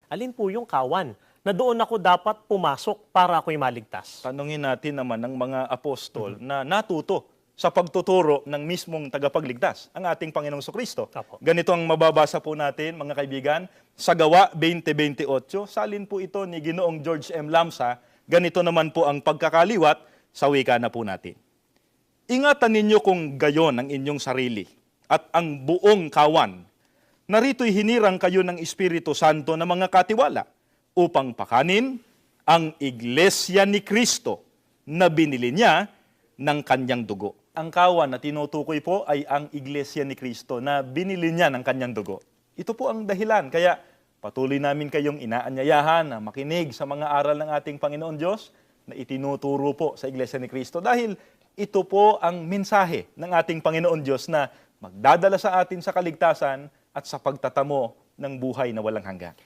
Alin po yung kawan na doon ako dapat pumasok para ako'y maligtas? Tanungin natin naman ng mga apostol na natuto sa pagtuturo ng mismong tagapagligtas, ang ating Panginoong Kristo. Apo. Ganito ang mababasa po natin, mga kaibigan, sa Gawa 20:28. Salin po ito ni Ginoong George M. Lamsa. Ganito naman po ang pagkakaliwat sa wika na po natin. Ingatan ninyo kung gayon ang inyong sarili at ang buong kawan. Narito'y hinirang kayo ng Espiritu Santo na mga katiwala upang pakanin ang iglesia ni Kristo na binili niya ng kanyang dugo. Ang kawan na tinutukoy po ay ang iglesia ni Kristo na binili niya ng kanyang dugo. Ito po ang dahilan. Kaya patuloy namin kayong inaanyayahan na makinig sa mga aral ng ating Panginoon Diyos na itinuturo po sa iglesia ni Kristo. Dahil ito po ang mensahe ng ating Panginoon Diyos na magdadala sa atin sa kaligtasan at sa pagtatamo ng buhay na walang hanggan.